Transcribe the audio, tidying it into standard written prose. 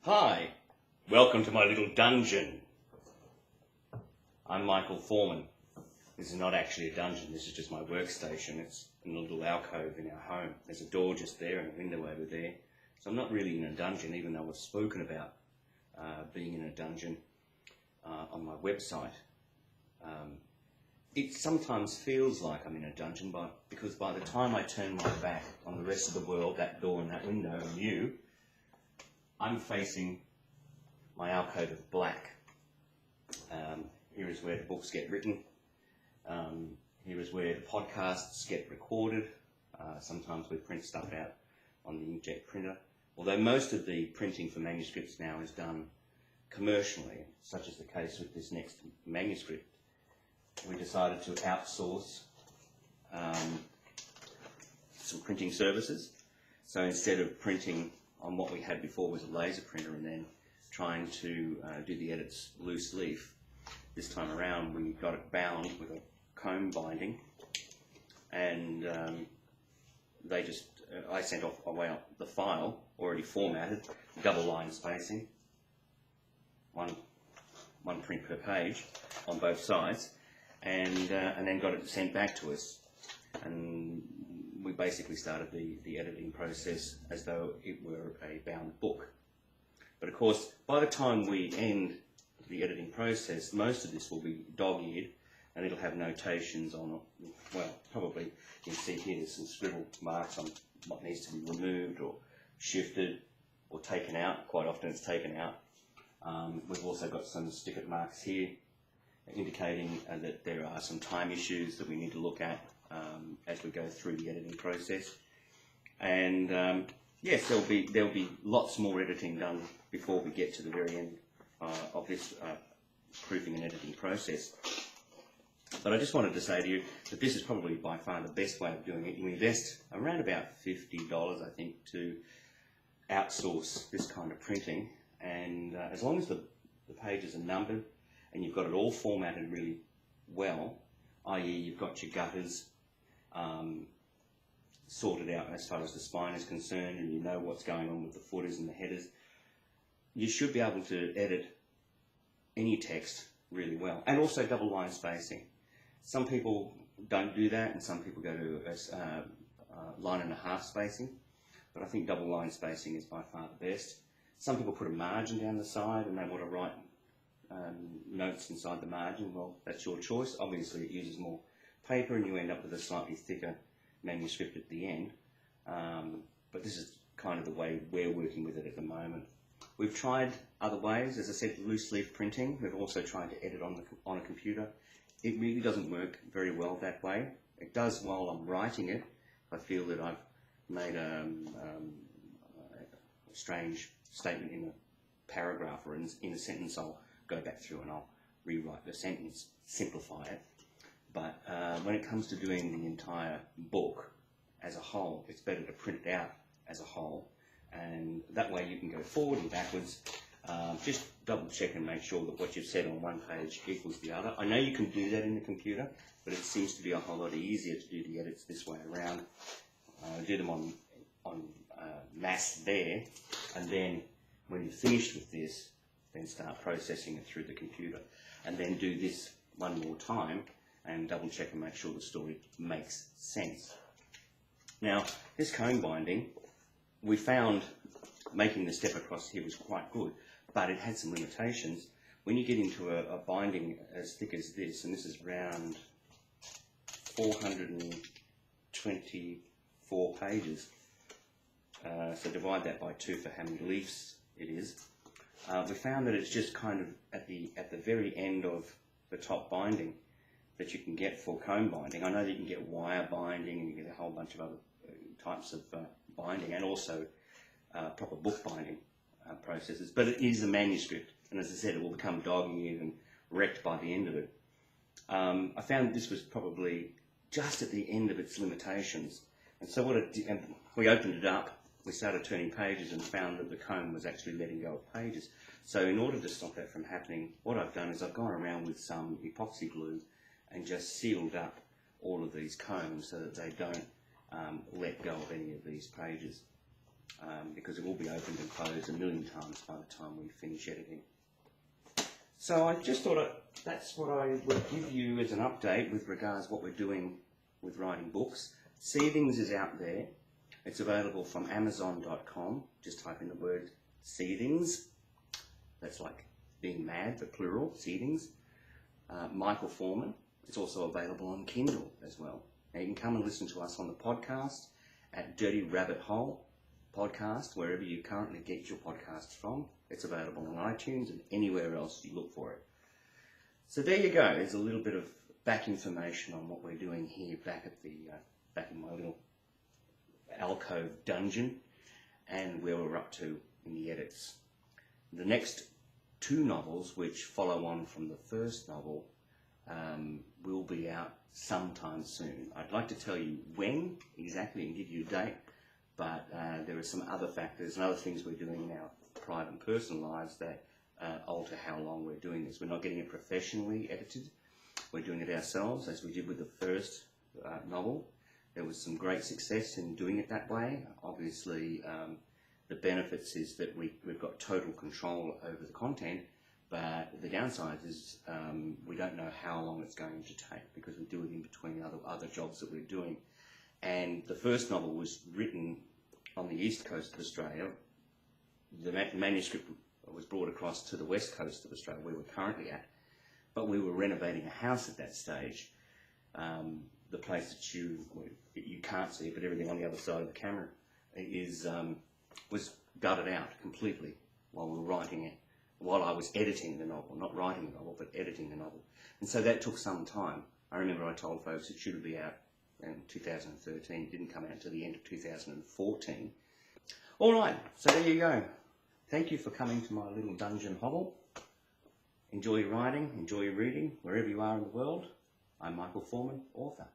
Hi, welcome to my little dungeon. I'm Michael Foreman. This is not actually a dungeon, this is just my workstation. It's in a little alcove in our home. There's a door just there and a window over there. So I'm not really in a dungeon, even though I've spoken about being in a dungeon on my website. It sometimes feels like I'm in a dungeon, because by the time I turn my back on the rest of the world, that door and that window and you, I'm facing my alcove of black. Here is where the books get written. Here is where the podcasts get recorded. Sometimes we print stuff out on the inkjet printer. Although most of the printing for manuscripts now is done commercially, such as the case with this next manuscript. We decided to outsource some printing services. So instead of printing on what we had before was a laser printer and then trying to do the edits loose leaf, this time around we got it bound with a comb binding, and I sent off the file already formatted, double line spacing, one print per page on both sides, and then got it sent back to us. And we basically started the editing process as though it were a bound book. But of course, by the time we end the editing process, most of this will be dog-eared, and it'll have notations on it. Well, probably you can see here there's some scribble marks on what needs to be removed or shifted or taken out. Quite often it's taken out. We've also got some sticker marks here indicating that there are some time issues that we need to look at as we go through the editing process. And yes, there'll be lots more editing done before we get to the very end of this proofing and editing process. But I just wanted to say to you that this is probably by far the best way of doing it. You invest around about $50, I think, to outsource this kind of printing, and as long as the pages are numbered and you've got it all formatted really well, i.e. you've got your gutters sorted out as far as the spine is concerned, and you know what's going on with the footers and the headers, you should be able to edit any text really well. And also double line spacing. Some people don't do that, and some people go to line and a half spacing, but I think double line spacing is by far the best. Some people put a margin down the side and they want to write notes inside the margin. Well, that's your choice. Obviously it uses more paper and you end up with a slightly thicker manuscript at the end, but this is kind of the way we're working with it at the moment. We've tried other ways, as I said, loose leaf printing. We've also tried to edit on a computer. It really doesn't work very well that way. It does while I'm writing it. I feel that I've made a strange statement in a paragraph or in a sentence, I'll go back through and I'll rewrite the sentence, simplify it. But when it comes to doing the entire book as a whole, it's better to print it out as a whole, and that way you can go forward and backwards. Just double check and make sure that what you've said on one page equals the other. I know you can do that in the computer, but it seems to be a whole lot easier to do the edits this way around. Do them on mass there, and then when you're finished with this, then start processing it through the computer, and then do this one more time and double check and make sure the story makes sense. Now, this comb binding, we found making the step across here was quite good, but it had some limitations. When you get into a binding as thick as this, and this is around 424 pages, so divide that by 2 for how many leaves it is, we found that it's just kind of at the very end of the top binding that you can get for comb binding. I know that you can get wire binding and you get a whole bunch of other types of binding, and also proper book binding processes, but it is a manuscript, and as I said, it will become dog-eared and wrecked by the end of it. I found that this was probably just at the end of its limitations, and so what it did, and we opened it up, we started turning pages and found that the comb was actually letting go of pages. So in order to stop that from happening, what I've done is I've gone around with some epoxy glue and just sealed up all of these combs so that they don't let go of any of these pages. because it will be opened and closed a million times by the time we finish editing. So I just thought that's what I would give you as an update with regards to what we're doing with writing books. Seedings is out there. It's available from Amazon.com. Just type in the word Seedings. That's like being mad, but plural, Seedings. Michael Foreman. It's also available on Kindle as well. Now you can come and listen to us on the podcast at Dirty Rabbit Hole Podcast, wherever you currently get your podcasts from. It's available on iTunes and anywhere else you look for it. So there you go. There's a little bit of back information on what we're doing here back at the back in my little alcove dungeon, and where we're up to in the edits. The next two novels, which follow on from the first novel, will be out sometime soon. I'd like to tell you when exactly and give you a date, but there are some other factors and other things we're doing in our private and personal lives that alter how long we're doing this. We're not getting it professionally edited. We're doing it ourselves, as we did with the first novel. There was some great success in doing it that way. Obviously, the benefits is that we've got total control over the content, but the downside is we don't know how long it's going to take, because we do it in between other jobs that we're doing. And the first novel was written on the east coast of Australia. The manuscript was brought across to the west coast of Australia, where we're currently at, but we were renovating a house at that stage. The place that you can't see, but everything on the other side of the camera was gutted out completely while we were writing it, while I was editing the novel, not writing the novel, but editing the novel. And so that took some time. I remember I told folks it should be out in 2013. It didn't come out until the end of 2014. All right, so there you go. Thank you for coming to my little dungeon hovel. Enjoy your writing, enjoy your reading, wherever you are in the world. I'm Michael Foreman, author.